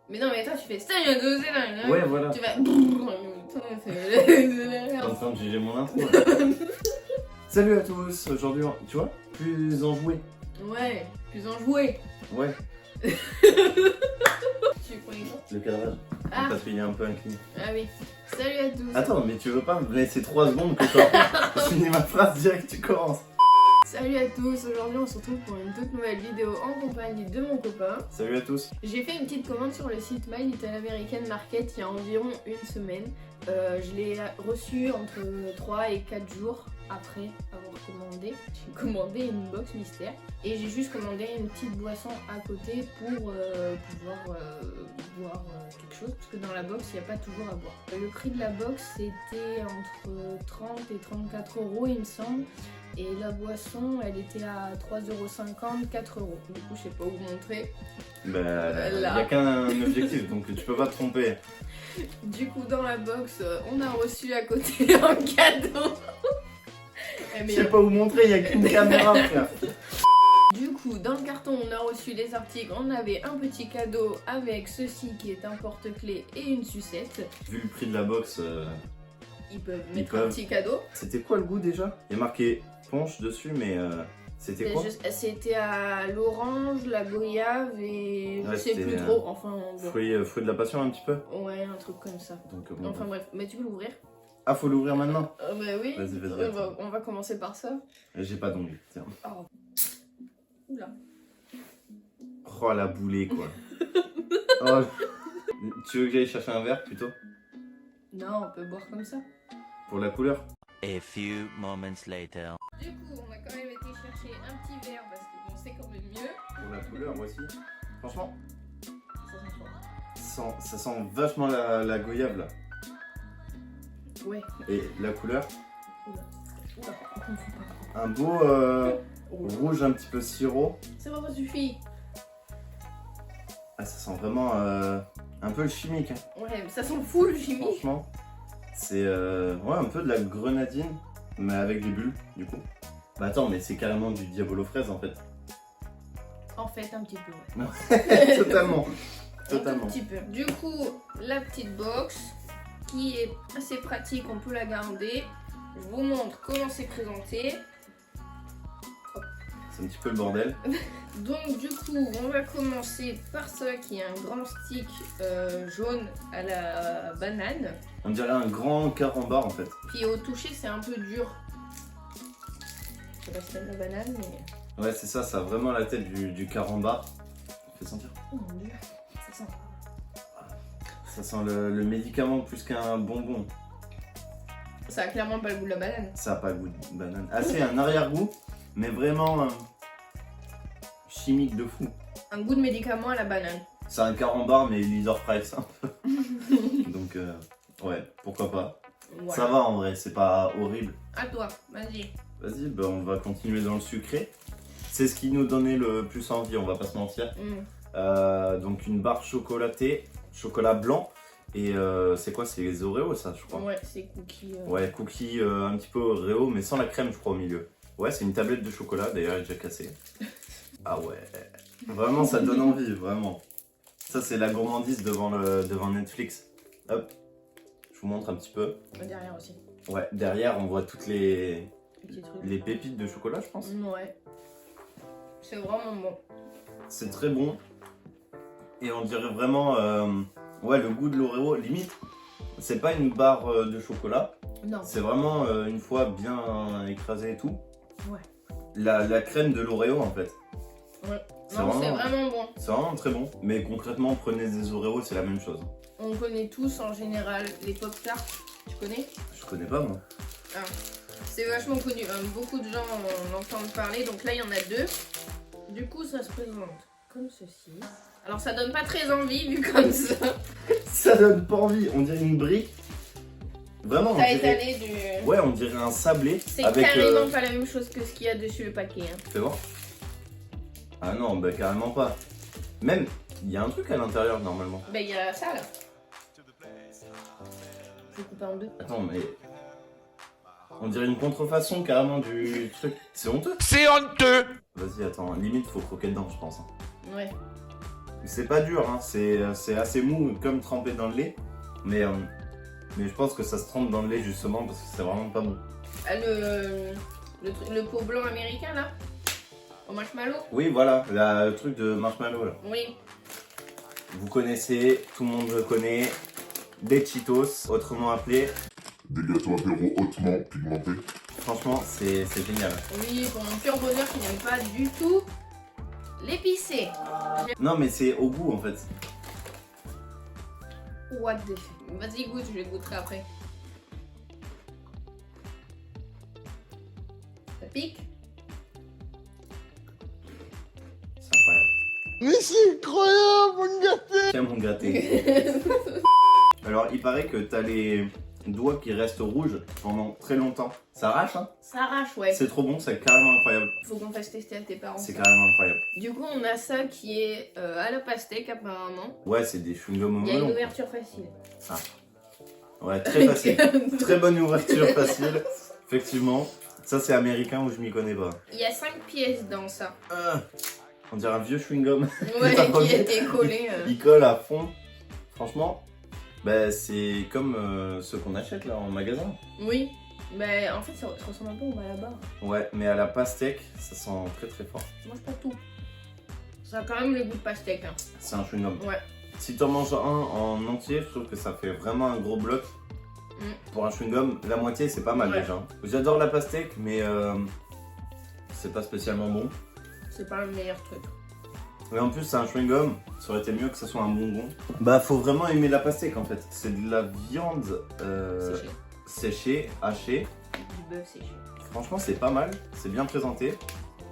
Mais non, mais toi, tu fais salut à tous, c'est là. Ouais, voilà. Tu vas. En train de juger mon intro. Là. Salut à tous, aujourd'hui, tu vois, plus enjoué. Ouais, plus enjoué. Ouais, Tu prends quoi? le cadrage. Ah. Parce qu'il est un peu incliné. Ah oui. Salut à tous. Attends, mais tu veux pas me laisser 3 secondes que je finis ma phrase direct, tu commences. Salut à tous, aujourd'hui on se retrouve pour une toute nouvelle vidéo en compagnie de mon copain. Salut à tous. J'ai fait une petite commande sur le site My Little American Market il y a environ une semaine. Je l'ai reçu entre 3 et 4 jours après avoir commandé. J'ai commandé une box mystère et j'ai juste commandé une petite boisson à côté pour pouvoir boire quelque chose parce que dans la box il n'y a pas toujours à boire. Le prix de la box c'était entre 30 et 34 euros il me semble. Et la boisson, elle était à 3,50€, 4€. Du coup, je sais pas où vous montrer. Bah, il n'y a qu'un objectif, donc tu peux pas te tromper. Du coup, dans la box, on a reçu à côté un cadeau. Je sais pas où montrer, il n'y a qu'une caméra, frère. Du coup, dans le carton, on a reçu les articles. On avait un petit cadeau avec ceci qui est un porte-clés et une sucette. Vu le prix de la box, Ils peuvent mettre un petit cadeau. C'était quoi le goût déjà? Il y a marqué punch dessus, mais c'était quoi? C'était à l'orange, la goyave et je sais plus trop. Enfin, bon. Fruit de la passion un petit peu? Ouais, un truc comme ça. Donc, bon, Enfin bref, mais tu peux l'ouvrir? Ah, faut l'ouvrir maintenant? Bah oui. Vas-y. On va commencer par ça. J'ai pas d'ongles, tiens. Oh. Oula. Oh la boulée quoi. Oh. Tu veux que j'aille chercher un verre plutôt? Non, on peut boire comme ça. Pour la couleur? A few moments later. Du coup, on a quand même été chercher un petit verre parce que bon, c'est quand même mieux. Pour la couleur aussi. Franchement, Ça sent fort. ça sent vachement la goyave là. Ouais. Et la couleur? Oula, on confond pas. Un beau rouge un petit peu sirop. Ça va pas suffire. Ah, ça sent vraiment un peu le chimique. Hein. Ouais, mais ça sent full chimique. Franchement, c'est ouais, un peu de la grenadine, mais avec des bulles du coup. Bah attends, mais c'est carrément du diabolo fraise en fait. En fait, un petit peu, ouais. Totalement. Un petit peu. Du coup, la petite box qui est assez pratique, on peut la garder. Je vous montre comment c'est présenté. C'est un petit peu le bordel. Donc du coup, on va commencer par ça qui est un grand stick jaune à la banane. On dirait un grand carambar en fait. Puis au toucher, c'est un peu dur. Je sais pas si c'est de la banane, mais... Ouais, c'est ça, ça a vraiment la tête du carambar. Fais sentir. Oh mon dieu, ça sent... Ça sent le médicament plus qu'un bonbon. Ça a clairement pas le goût de la banane. Ça a pas le goût de banane. Ah, c'est un arrière-goût, mais vraiment chimique de fou. Un goût de médicament à la banane. C'est un carambar, mais leader price un peu. Donc, ouais, pourquoi pas. Voilà. Ça va en vrai, c'est pas horrible. À toi, vas-y. Vas-y, bah, on va continuer dans le sucré. C'est ce qui nous donnait le plus envie, on va pas se mentir. Donc une barre chocolatée, chocolat blanc. Et c'est quoi? C'est les Oreos ça, je crois. Ouais, c'est cookies. Ouais, cookies un petit peu Oreo, mais sans la crème, je crois, au milieu. Ouais, c'est une tablette de chocolat, d'ailleurs, elle est déjà cassée. Ah ouais, vraiment, ça donne envie, vraiment. Ça, c'est la gourmandise devant Netflix. Hop, je vous montre un petit peu. Derrière aussi. Ouais, derrière, on voit toutes les Petit truc. pépites de chocolat, je pense. Ouais. C'est vraiment bon. C'est très bon. Et on dirait vraiment, ouais, le goût de l'Oreo, limite. C'est pas une barre de chocolat. Non. C'est vraiment une fois bien écrasé et tout. Ouais. La crème de l'Oreo en fait. Ouais. Non, c'est vraiment bon. C'est vraiment très bon. Mais concrètement, prenez des Oreos, c'est la même chose. On connaît tous en général les Pop-Tarts. Tu connais? Je connais pas moi. Ah. C'est vachement connu. Beaucoup de gens en entendent parler. Donc là, il y en a deux. Du coup, ça se présente comme ceci. Alors, ça donne pas très envie vu comme ça. Ça donne pas envie. On dirait une brique. Vraiment, on Ça a dirait... étalé du... Ouais, on dirait un sablé. C'est avec, carrément pas la même chose que ce qu'il y a dessus le paquet. Hein. Fais voir. Ah non, bah carrément pas. Même, il y a un truc à l'intérieur normalement. Bah, il y a ça là. Je vais couper en deux. Attends, mais... On dirait une contrefaçon carrément du truc. C'est honteux. C'est honteux! Vas-y, attends, limite faut croquer dedans, je pense. Ouais. C'est pas dur, hein. C'est assez mou, comme trempé dans le lait. Mais je pense que ça se trempe dans le lait justement parce que c'est vraiment pas bon. Ah, le pot blanc américain là, au marshmallow. Oui, voilà, le truc de marshmallow là. Oui. Vous connaissez, tout le monde le connaît. Des Cheetos, autrement appelés. Des gâteaux apéro hautement pigmentés. Franchement, c'est génial. Oui, pour mon pur bonheur qui n'aime pas du tout l'épicé. Non, mais c'est au goût en fait. What the fuck. Vas-y, goûte, je le goûterai après. Ça pique? C'est incroyable. Mais c'est incroyable, mon gâté! Tiens, mon gâté. Alors, il paraît que t'as les doigts qui restent rouges pendant très longtemps. Ça arrache, hein? Ça arrache, ouais. C'est trop bon, c'est carrément incroyable. Faut qu'on fasse tester à tes parents. C'est ça. carrément incroyable. Du coup, on a ça qui est à la pastèque apparemment. Ouais, c'est des chewing-gums au Il y a une melon. ouverture facile. Ouais, très facile. Très bonne ouverture facile. Effectivement, ça c'est américain où je m'y connais pas. Il y a 5 pièces dans ça. On dirait un vieux chewing-gum. Ouais, qui a été collé. Il colle à fond. Franchement, bah, c'est comme ceux qu'on achète là en magasin. Oui, mais en fait, ça ressemble un peu au Malabar. Ouais, mais à la pastèque, ça sent très très fort. Je mange pas tout. Ça a quand même le goût de pastèque. Hein. C'est un chewing-gum. Ouais. Si tu en manges un en entier, je trouve que ça fait vraiment un gros bloc. Pour un chewing-gum, la moitié c'est pas mal Ouais. déjà. J'adore la pastèque, mais c'est pas spécialement bon. C'est pas le meilleur truc. Mais en plus, c'est un chewing-gum, ça aurait été mieux que ça soit un bonbon. Bah, faut vraiment aimer la pastèque en fait. C'est de la viande Séché. séchée, hachée. Du bœuf séché. Franchement, c'est pas mal, c'est bien présenté.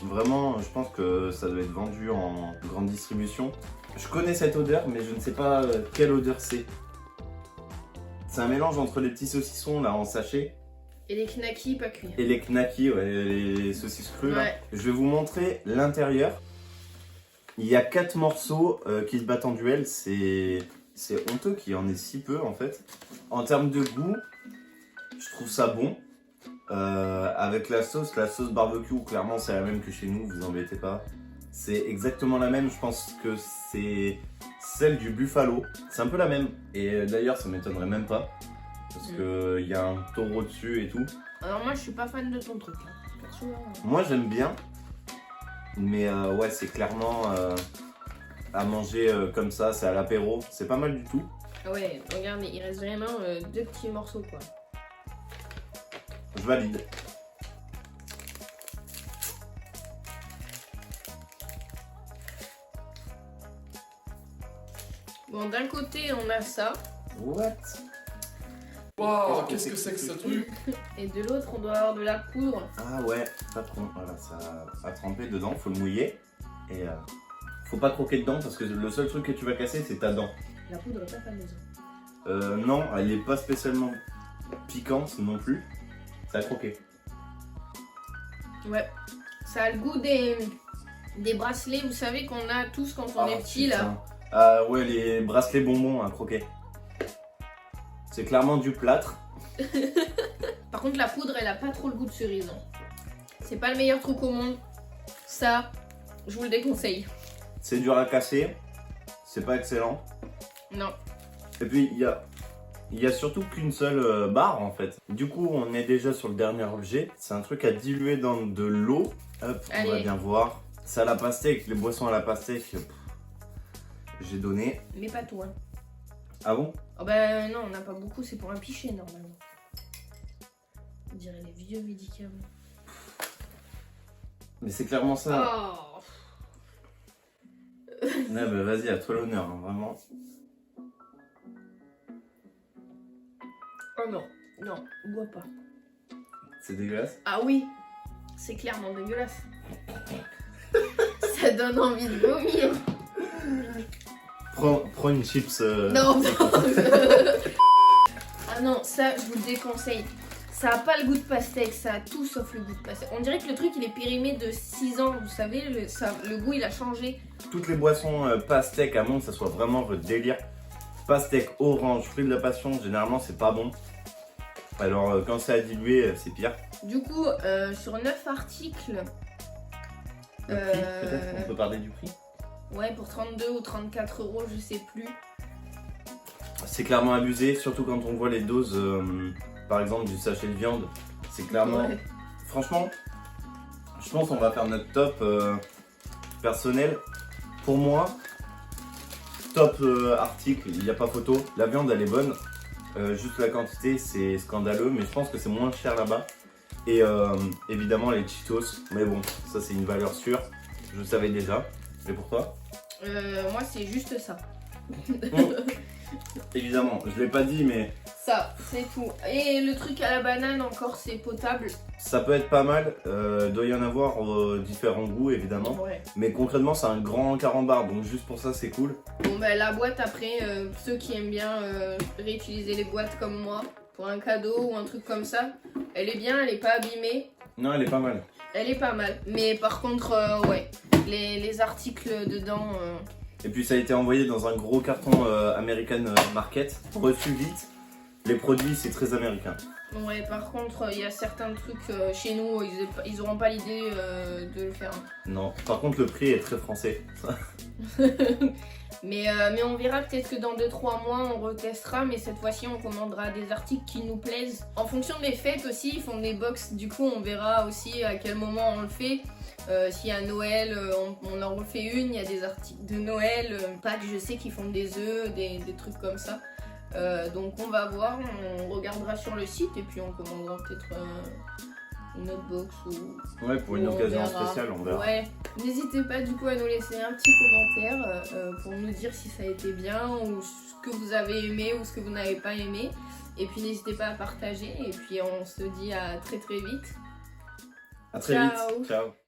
Vraiment, je pense que ça doit être vendu en grande distribution. Je connais cette odeur, mais je ne sais pas quelle odeur c'est. C'est un mélange entre les petits saucissons là en sachet Et les knackis pas cuits. et les knackis, ouais, les saucisses crues. Là. Ouais. Je vais vous montrer l'intérieur. Il y a 4 morceaux qui se battent en duel. C'est honteux qu'il y en ait si peu en fait. En termes de goût, je trouve ça bon. Avec la sauce barbecue, clairement c'est la même que chez nous, vous embêtez pas. C'est exactement la même, je pense que c'est celle du buffalo. C'est un peu la même. Et d'ailleurs ça m'étonnerait même pas. Parce que il y a un taureau dessus et tout. Alors moi je suis pas fan de ton truc là. Perso, Moi j'aime bien. Mais ouais, c'est clairement à manger comme ça, c'est à l'apéro. C'est pas mal du tout. Ah ouais, regarde, il reste vraiment 2 petits morceaux quoi. Je valide. Bon, d'un côté on a ça, What? Waouh, qu'est-ce que c'est que ce truc? et de l'autre on doit avoir de la poudre. Ah ouais, pas con. Voilà, ça a trempé dedans, faut le mouiller. Et faut pas croquer dedans parce que le seul truc que tu vas casser c'est ta dent. La poudre est pas fameuse. Non, elle est pas spécialement piquante non plus. Ça a croqué. Ouais, ça a le goût des bracelets, vous savez qu'on a tous quand on est petit là. Putain. Ah ouais, les bracelets bonbons à croquer. C'est clairement du plâtre. Par contre la poudre elle a pas trop le goût de cerise. Hein. C'est pas le meilleur truc au monde. Ça, je vous le déconseille. C'est dur à casser. C'est pas excellent. Non. Et puis il y a surtout qu'une seule barre en fait. Du coup on est déjà sur le dernier objet. C'est un truc à diluer dans de l'eau. Hop, on va Allez. bien voir. C'est à la pastèque, les boissons à la pastèque. J'ai donné. Mais pas tout hein. Ah bon? Oh bah non, on n'a pas beaucoup, c'est pour un pichet normalement. On dirait les vieux médicaments. Mais c'est clairement ça. Oh. Ouais, bah vas-y, à toi l'honneur, hein, vraiment. Oh non, non, bois pas. C'est dégueulasse. Ah oui, c'est clairement dégueulasse. Ça donne envie de vomir. Prends une chips. Non, non. Ah non, ça je vous le déconseille. Ça a pas le goût de pastèque, ça a tout sauf le goût de pastèque. On dirait que le truc il est périmé de 6 ans, vous savez, le goût il a changé. Toutes les boissons pastèque à monde, ça soit vraiment votre délire. Pastèque, orange, fruit de la passion, généralement c'est pas bon. Alors quand c'est à diluer, c'est pire. Du coup, sur 9 articles, Le prix, peut-être on peut parler du prix. Ouais, pour 32 ou 34 euros, je sais plus. C'est clairement abusé, surtout quand on voit les doses, par exemple du sachet de viande. C'est clairement... Ouais. Franchement, je pense qu'on va faire notre top personnel. Pour moi, top article, il n'y a pas photo. La viande, elle est bonne. Juste la quantité, c'est scandaleux, mais je pense que c'est moins cher là-bas. Et évidemment, les Cheetos. Mais bon, ça, c'est une valeur sûre. Je le savais déjà. Et pour toi? Moi, c'est juste ça. Évidemment, je l'ai pas dit, mais Ça, c'est tout. Et le truc à la banane, encore, c'est potable. ça peut être pas mal. Doit y en avoir différents goûts, évidemment. Ouais. Mais concrètement, c'est un grand carambar, donc juste pour ça, c'est cool. Bon, bah, la boîte, après, ceux qui aiment bien réutiliser les boîtes comme moi, pour un cadeau ou un truc comme ça, elle est bien, elle est pas abîmée. Non, elle est pas mal. Elle est pas mal. Mais par contre, ouais, les articles dedans... Et puis ça a été envoyé dans un gros carton American Market, reçu vite. Les produits, c'est très américain. Ouais, par contre, il y a certains trucs chez nous, ils auront pas l'idée de le faire. Non, par contre, le prix est très français. mais on verra peut-être que dans 2-3 mois, on retestera, mais cette fois-ci, on commandera des articles qui nous plaisent. En fonction des fêtes aussi, ils font des box, du coup, on verra aussi à quel moment on le fait. S'il y a Noël, on en refait une, il y a des articles de Noël, Pâques, je sais qu'ils font des œufs, des trucs comme ça. Donc on va voir, on regardera sur le site et puis on commandera peut-être une autre box ou... Ouais, pour une on occasion verra. spéciale, on verra. Ouais, n'hésitez pas du coup à nous laisser un petit commentaire pour nous dire si ça a été bien ou ce que vous avez aimé ou ce que vous n'avez pas aimé. Et puis n'hésitez pas à partager et puis on se dit à très très vite. À très Ciao. vite. Ciao.